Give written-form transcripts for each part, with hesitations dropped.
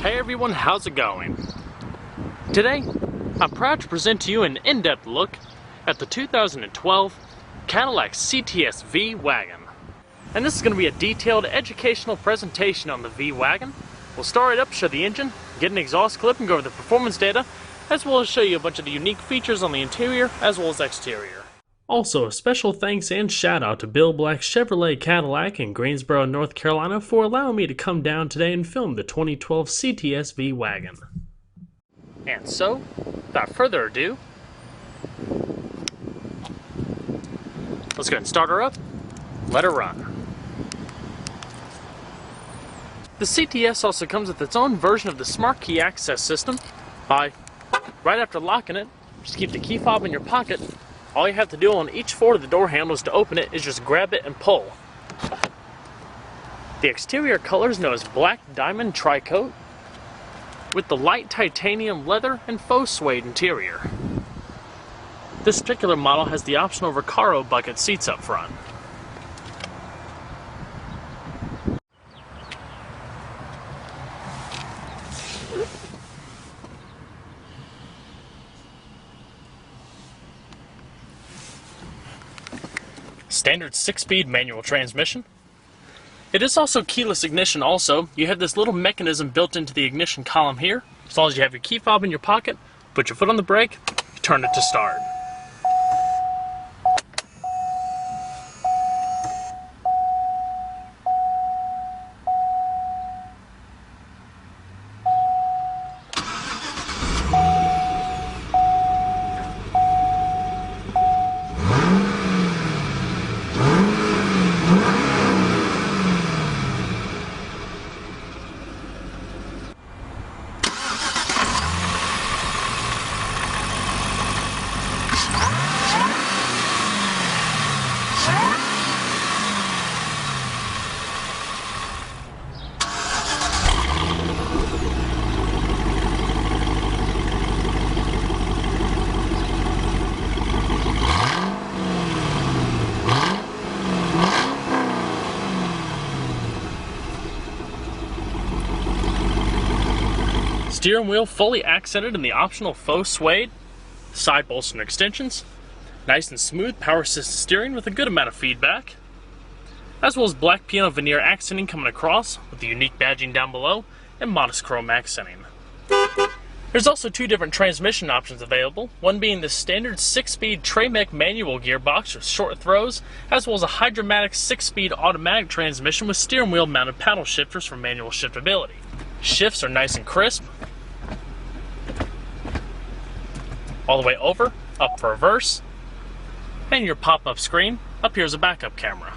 Hey everyone, how's it going? Today, I'm proud to present to you an in-depth look at the 2012 Cadillac CTS-V Wagon. And this is going to be a detailed educational presentation on the V Wagon. We'll start it up, show the engine, get an exhaust clip, and go over the performance data, as well as show you a bunch of the unique features on the interior as well as exterior. Also, a special thanks and shout out to Bill Black Chevrolet Cadillac in Greensboro, North Carolina for allowing me to come down today and film the 2012 CTS-V Wagon. And so, without further ado, let's go ahead and start her up, let her run. The CTS also comes with its own version of the Smart Key Access System. Right after locking it, just keep the key fob in your pocket. All you have to do on each four of the door handles to open it is just grab it and pull. The exterior color is known as Black Diamond Tri-Coat, with the light titanium leather and faux suede interior. This particular model has the optional Recaro bucket seats up front. Standard 6-speed manual transmission. It is also keyless ignition also. You have this little mechanism built into the ignition column here. As long as you have your key fob in your pocket, put your foot on the brake, turn it to start. Steering wheel fully accented in the optional faux suede, side bolster extensions, nice and smooth power assisted steering with a good amount of feedback, as well as black piano veneer accenting coming across with the unique badging down below and modest chrome accenting. There's also two different transmission options available, one being the standard 6-speed Tremec manual gearbox with short throws, as well as a Hydromatic 6-speed automatic transmission with steering wheel mounted paddle shifters for manual shiftability. Shifts are nice and crisp, all the way over, up for reverse, and your pop-up screen. Up here is a backup camera.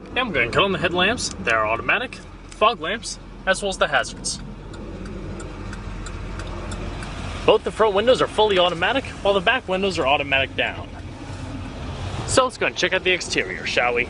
And I'm going to cut on the headlamps. They are automatic, fog lamps, as well as the hazards. Both the front windows are fully automatic, while the back windows are automatic down. So let's go and check out the exterior, shall we?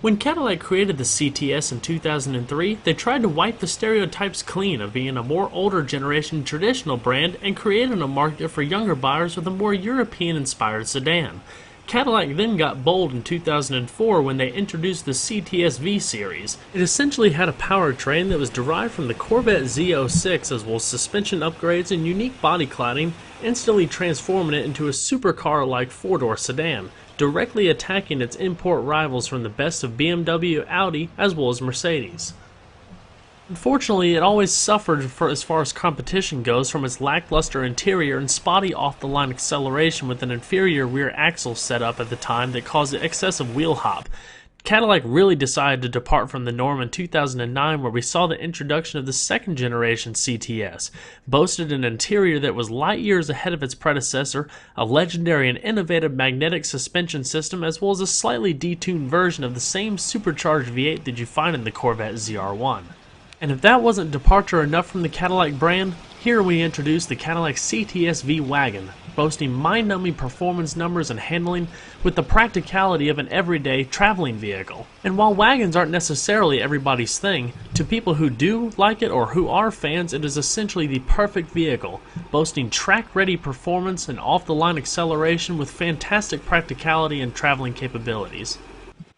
When Cadillac created the CTS in 2003, they tried to wipe the stereotypes clean of being a more older generation traditional brand and created a market for younger buyers with a more European-inspired sedan. Cadillac then got bold in 2004 when they introduced the CTS-V series. It essentially had a powertrain that was derived from the Corvette Z06 as well as suspension upgrades and unique body cladding, instantly transforming it into a supercar-like four-door sedan, directly attacking its import rivals from the best of BMW, Audi, as well as Mercedes. Unfortunately, it always suffered as far as competition goes from its lackluster interior and spotty off-the-line acceleration with an inferior rear axle setup at the time that caused excessive wheel hop. Cadillac really decided to depart from the norm in 2009 where we saw the introduction of the second generation CTS, boasted an interior that was light years ahead of its predecessor, a legendary and innovative magnetic suspension system, as well as a slightly detuned version of the same supercharged V8 that you find in the Corvette ZR1. And if that wasn't departure enough from the Cadillac brand, Here we introduce the Cadillac CTS-V Wagon, boasting mind-numbing performance numbers and handling with the practicality of an everyday traveling vehicle. And while wagons aren't necessarily everybody's thing, to people who do like it or who are fans, it is essentially the perfect vehicle, boasting track-ready performance and off-the-line acceleration with fantastic practicality and traveling capabilities.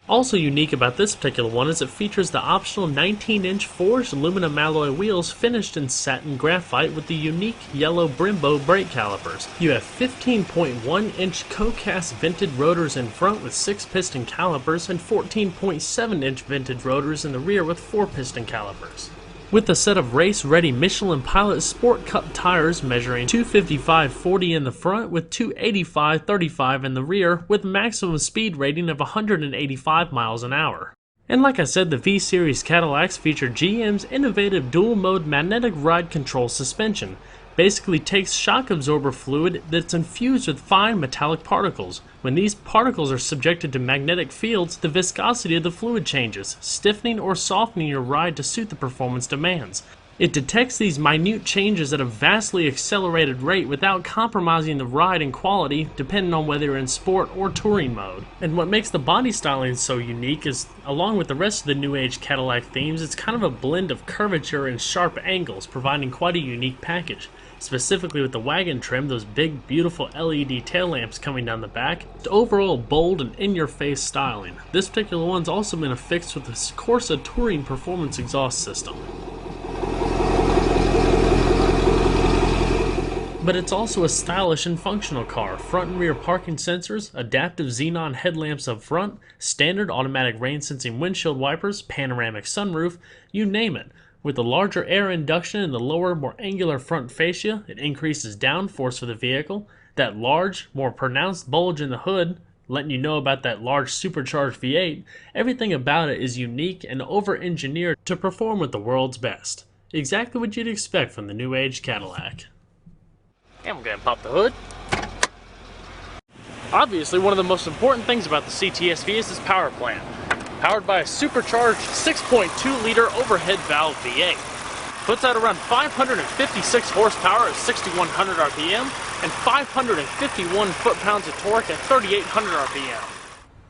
Also unique about this particular one is it features the optional 19-inch forged aluminum alloy wheels finished in satin graphite with the unique yellow Brembo brake calipers. You have 15.1-inch co-cast vented rotors in front with 6-piston calipers and 14.7-inch vented rotors in the rear with 4-piston calipers. With a set of race-ready Michelin Pilot Sport Cup tires measuring 255/40 in the front with 285/35 in the rear with maximum speed rating of 185 miles an hour. And like I said, the V-Series Cadillacs feature GM's innovative dual-mode magnetic ride control suspension. Basically takes shock absorber fluid that's infused with fine metallic particles. When these particles are subjected to magnetic fields, the viscosity of the fluid changes, stiffening or softening your ride to suit the performance demands. It detects these minute changes at a vastly accelerated rate without compromising the ride and quality, depending on whether you're in sport or touring mode. And what makes the body styling so unique is, along with the rest of the new age Cadillac themes, it's kind of a blend of curvature and sharp angles, providing quite a unique package. Specifically with the wagon trim, those big beautiful LED tail lamps coming down the back, it's overall bold and in-your-face styling. This particular one's also been affixed with the Corsa Touring Performance exhaust system. But it's also a stylish and functional car. Front and rear parking sensors, adaptive xenon headlamps up front, standard automatic rain-sensing windshield wipers, panoramic sunroof, you name it. With the larger air induction in the lower, more angular front fascia, it increases downforce for the vehicle. That large, more pronounced bulge in the hood, letting you know about that large supercharged V8, everything about it is unique and over-engineered to perform with the world's best. Exactly what you'd expect from the new age Cadillac. And we're going to pop the hood. Obviously, one of the most important things about the CTS-V is its power plant. Powered by a supercharged 6.2-liter overhead valve V8. Puts out around 556 horsepower at 6,100 RPM and 551 foot-pounds of torque at 3,800 RPM.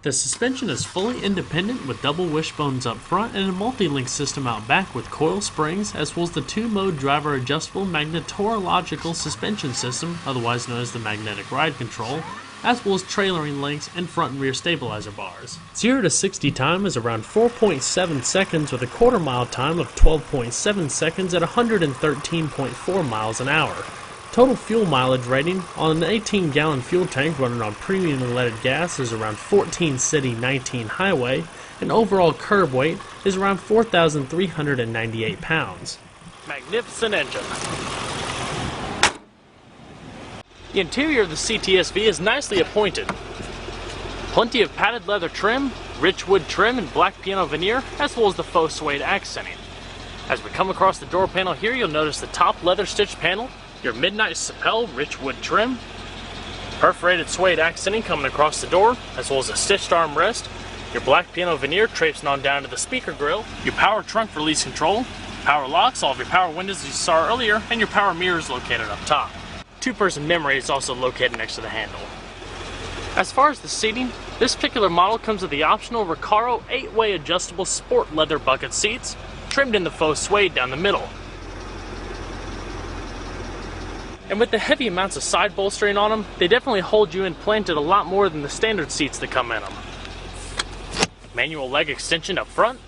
The suspension is fully independent with double wishbones up front and a multi-link system out back with coil springs, as well as the two-mode driver adjustable magnetorological suspension system, otherwise known as the magnetic ride control, as well as trailering links and front and rear stabilizer bars. 0 to 60 time is around 4.7 seconds with a quarter-mile time of 12.7 seconds at 113.4 miles an hour. Total fuel mileage rating on an 18-gallon fuel tank running on premium unleaded gas is around 14 city, 19 highway, and overall curb weight is around 4,398 pounds. Magnificent engine. The interior of the CTS-V is nicely appointed. Plenty of padded leather trim, rich wood trim and black piano veneer, as well as the faux suede accenting. As we come across the door panel here, you'll notice the top leather stitch panel, your midnight Sapel rich wood trim, perforated suede accenting coming across the door, as well as a stitched armrest, your black piano veneer traipsing on down to the speaker grille, your power trunk release control, power locks, all of your power windows as you saw earlier, and your power mirrors located up top. Two-person memory is also located next to the handle. As far as the seating, this particular model comes with the optional Recaro 8-way adjustable sport leather bucket seats, trimmed in the faux suede down the middle. And with the heavy amounts of side bolstering on them, they definitely hold you in planted a lot more than the standard seats that come in them. Manual leg extension up front,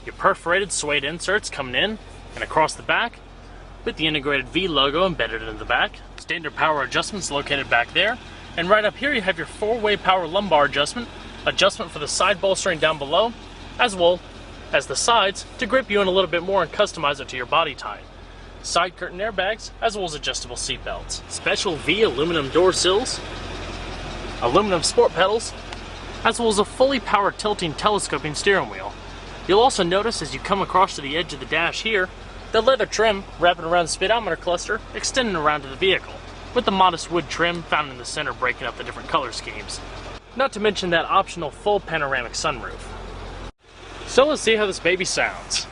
your perforated suede inserts coming in and across the back, with the integrated V logo embedded in the back. Standard power adjustments located back there. And right up here you have your 4-way power lumbar adjustment for the side bolstering down below, as well as the sides to grip you in a little bit more and customize it to your body type. Side curtain airbags, as well as adjustable seat belts. Special V aluminum door sills, aluminum sport pedals, as well as a fully powered tilting telescoping steering wheel. You'll also notice as you come across to the edge of the dash here, the leather trim wrapping around the speedometer cluster, extending around to the vehicle, with the modest wood trim found in the center breaking up the different color schemes. Not to mention that optional full panoramic sunroof. So let's see how this baby sounds.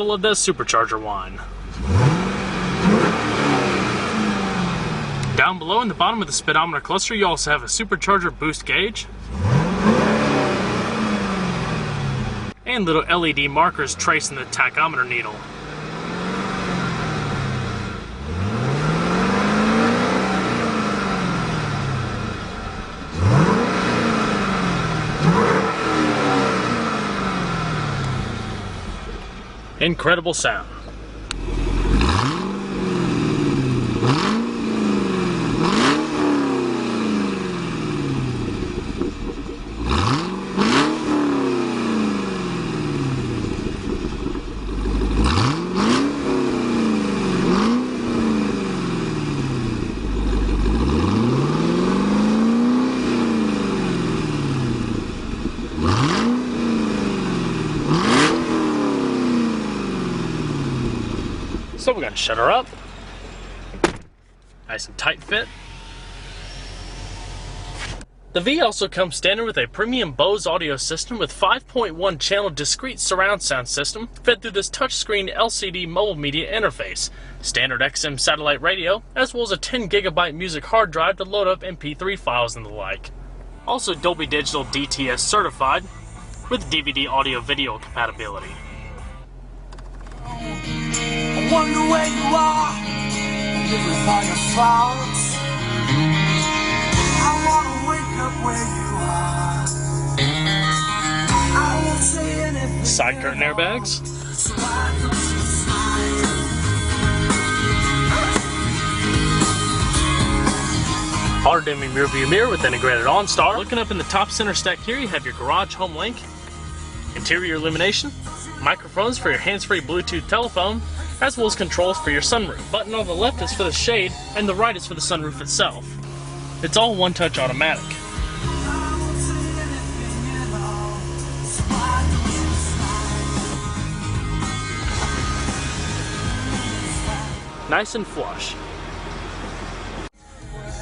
control of the supercharger wine. Down below in the bottom of the speedometer cluster, you also have a supercharger boost gauge and little LED markers tracing the tachometer needle. Incredible sound. So we're going to shut her up. Nice and tight fit. The V also comes standard with a premium Bose audio system with 5.1 channel discrete surround sound system fed through this touchscreen LCD mobile media interface, standard XM satellite radio, as well as a 10GB music hard drive to load up MP3 files and the like. Also Dolby Digital DTS certified with DVD audio video compatibility. I wonder where you are, with all your faults. I wanna wake up where you are. I won't say anything. Side curtain airbags. So I can smile. Auto dimming rearview mirror with integrated OnStar. Looking up in the top center stack here, you have your garage home link, interior illumination, microphones for your hands-free Bluetooth telephone, as well as controls for your sunroof. Button on the left is for the shade, and the right is for the sunroof itself. It's all one-touch automatic. Nice and flush.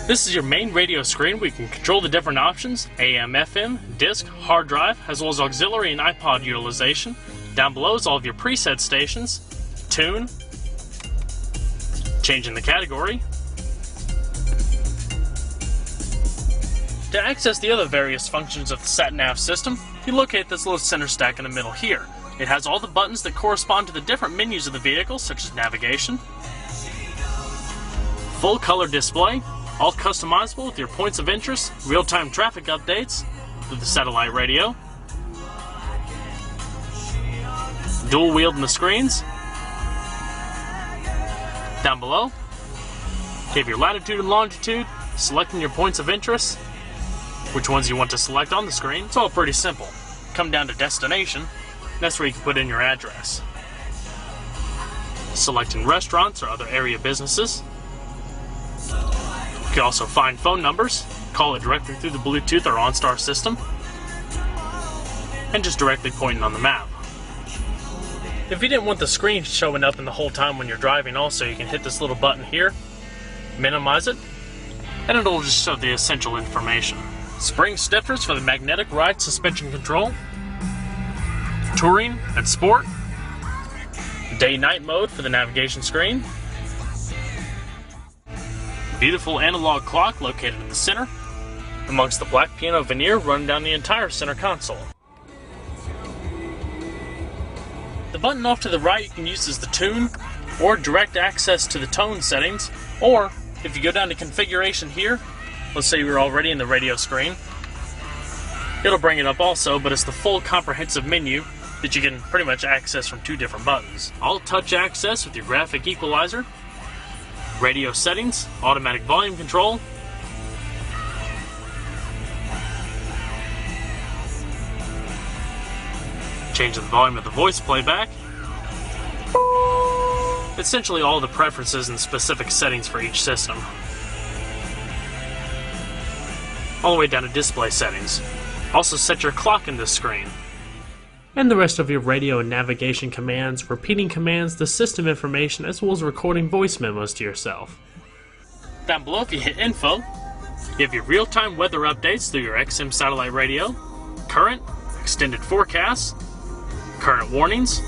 This is your main radio screen where you can control the different options, AM, FM, disc, hard drive, as well as auxiliary and iPod utilization. Down below is all of your preset stations, tune, changing the category. To access the other various functions of the sat-nav system, you locate this little center stack in the middle here. It has all the buttons that correspond to the different menus of the vehicle, such as navigation, full color display, all customizable with your points of interest, real-time traffic updates through the satellite radio, dual wield in the screens. Down below, you have your latitude and longitude, selecting your points of interest, which ones you want to select on the screen. It's all pretty simple. Come down to destination, that's where you can put in your address. Selecting restaurants or other area businesses. You can also find phone numbers, call it directly through the Bluetooth or OnStar system, and just directly pointing on the map. If you didn't want the screen showing up in the whole time when you're driving also, you can hit this little button here, minimize it, and it'll just show the essential information. Spring stiffeners for the magnetic ride suspension control, touring and sport, day-night mode for the navigation screen, beautiful analog clock located in the center, amongst the black piano veneer running down the entire center console. The button off to the right you can use as the tune, or direct access to the tone settings, or if you go down to configuration here, let's say you're already in the radio screen, it'll bring it up also, but it's the full comprehensive menu that you can pretty much access from two different buttons. All touch access with your graphic equalizer, radio settings, automatic volume control, changing the volume of the voice playback, essentially all the preferences and specific settings for each system, all the way down to display settings. Also set your clock in this screen, and the rest of your radio and navigation commands, repeating commands, the system information, as well as recording voice memos to yourself. Down below, if you hit info, you have your real-time weather updates through your XM satellite radio, current, extended forecasts, current warnings,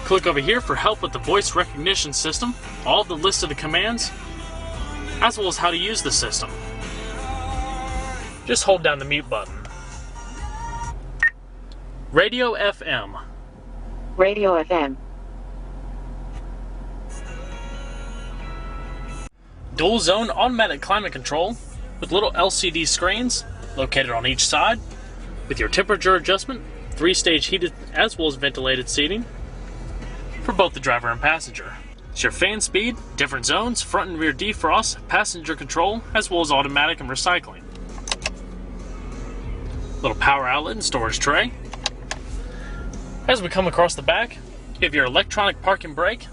Click over here for help with the voice recognition system, all the list of the commands, as well as how to use the system. Just hold down the mute button. Radio FM. Radio FM. Dual zone automatic climate control with little LCD screens located on each side, with your temperature adjustment, 3-stage heated as well as ventilated seating for both the driver and passenger. It's your fan speed, different zones, front and rear defrost, passenger control, as well as automatic and recycling. Little power outlet and storage tray. As we come across the back, you have your electronic parking brake.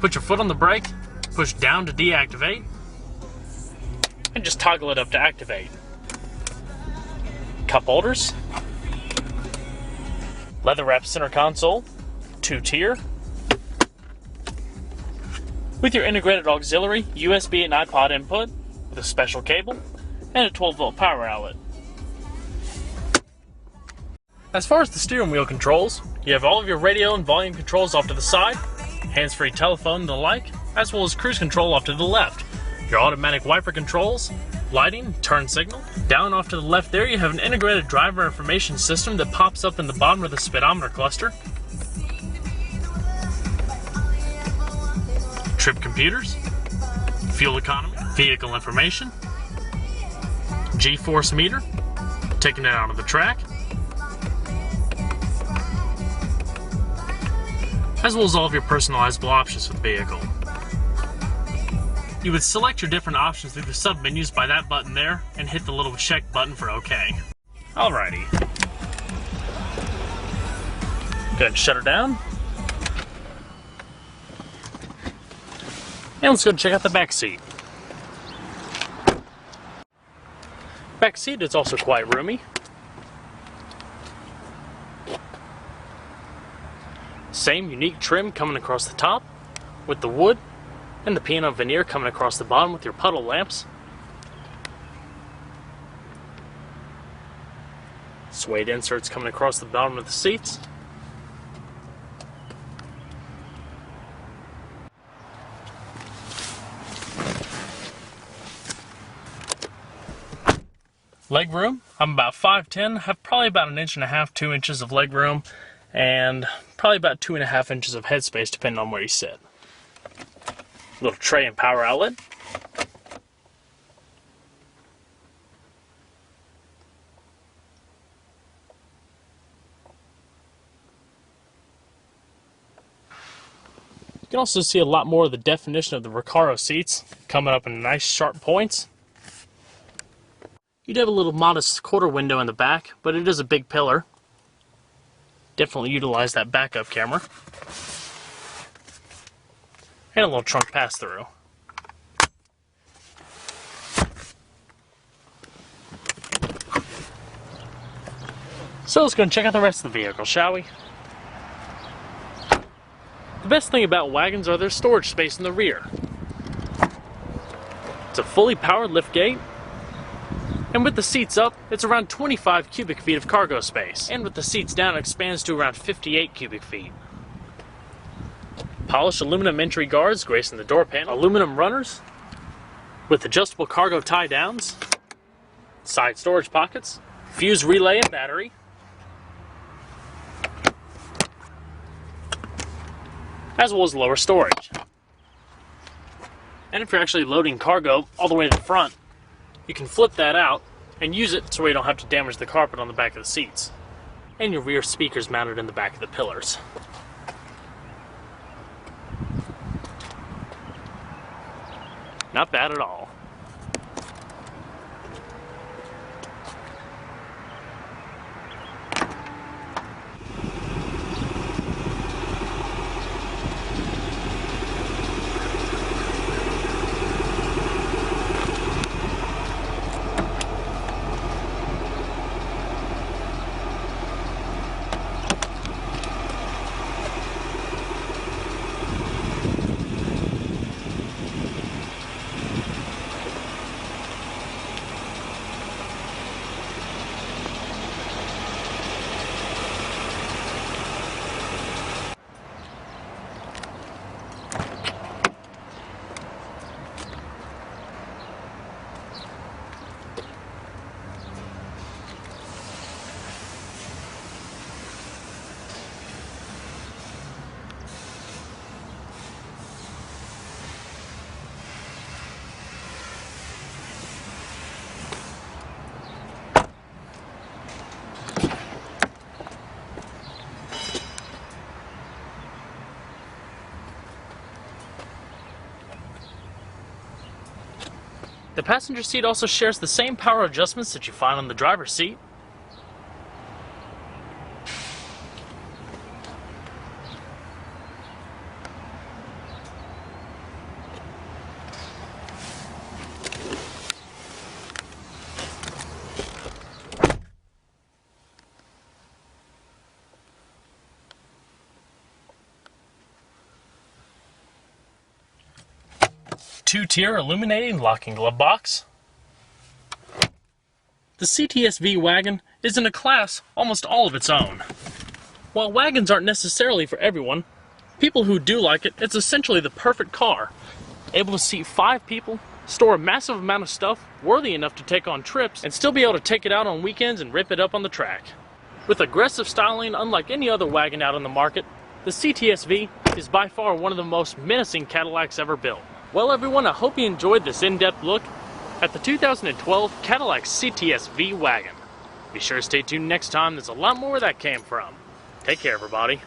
Put your foot on the brake, push down to deactivate, and just toggle it up to activate. Cup holders, leather wrapped center console, 2-tier, with your integrated auxiliary, USB and iPod input, with a special cable, and a 12-volt power outlet. As far as the steering wheel controls, you have all of your radio and volume controls off to the side, hands-free telephone and the like, as well as cruise control off to the left, your automatic wiper controls, lighting, turn signal. Down off to the left there you have an integrated driver information system that pops up in the bottom of the speedometer cluster. Trip computers, fuel economy, vehicle information, G-force meter, taking it out of the track, as well as all of your personalizable options for the vehicle. You would select your different options through the sub-menus by that button there, and hit the little check button for OK. Alrighty. Go ahead and shut her down. And let's go check out the back seat. Back seat is also quite roomy. Same unique trim coming across the top with the wood and the piano veneer coming across the bottom with your puddle lamps. Suede inserts coming across the bottom of the seats. Leg room, I'm about 5'10", have probably about 1.5 inches, 2 inches of leg room, and probably about 2.5 inches of headspace depending on where you sit. Little tray and power outlet. You can also see a lot more of the definition of the Recaro seats coming up in nice sharp points. You'd have a little modest quarter window in the back, but it is a big pillar. Definitely utilize that backup camera. And a little trunk pass-through. So let's go and check out the rest of the vehicle, shall we? The best thing about wagons are their storage space in the rear. It's a fully powered liftgate. And with the seats up, it's around 25 cubic feet of cargo space. And with the seats down, it expands to around 58 cubic feet. Polished aluminum entry guards gracing the door panel. Aluminum runners with adjustable cargo tie downs. Side storage pockets. Fuse relay and battery. As well as lower storage. And if you're actually loading cargo all the way to the front, you can flip that out and use it so you don't have to damage the carpet on the back of the seats. And your rear speakers mounted in the back of the pillars. Not bad at all. The passenger seat also shares the same power adjustments that you find on the driver's seat. Two-tier illuminating locking glove box. The CTS-V wagon is in a class almost all of its own. While wagons aren't necessarily for everyone, people who do like it, it's essentially the perfect car. Able to seat 5 people, store a massive amount of stuff worthy enough to take on trips, and still be able to take it out on weekends and rip it up on the track. With aggressive styling unlike any other wagon out on the market, the CTS-V is by far one of the most menacing Cadillacs ever built. Well everyone, I hope you enjoyed this in-depth look at the 2012 Cadillac CTS-V wagon. Be sure to stay tuned next time, there's a lot more where that came from. Take care everybody.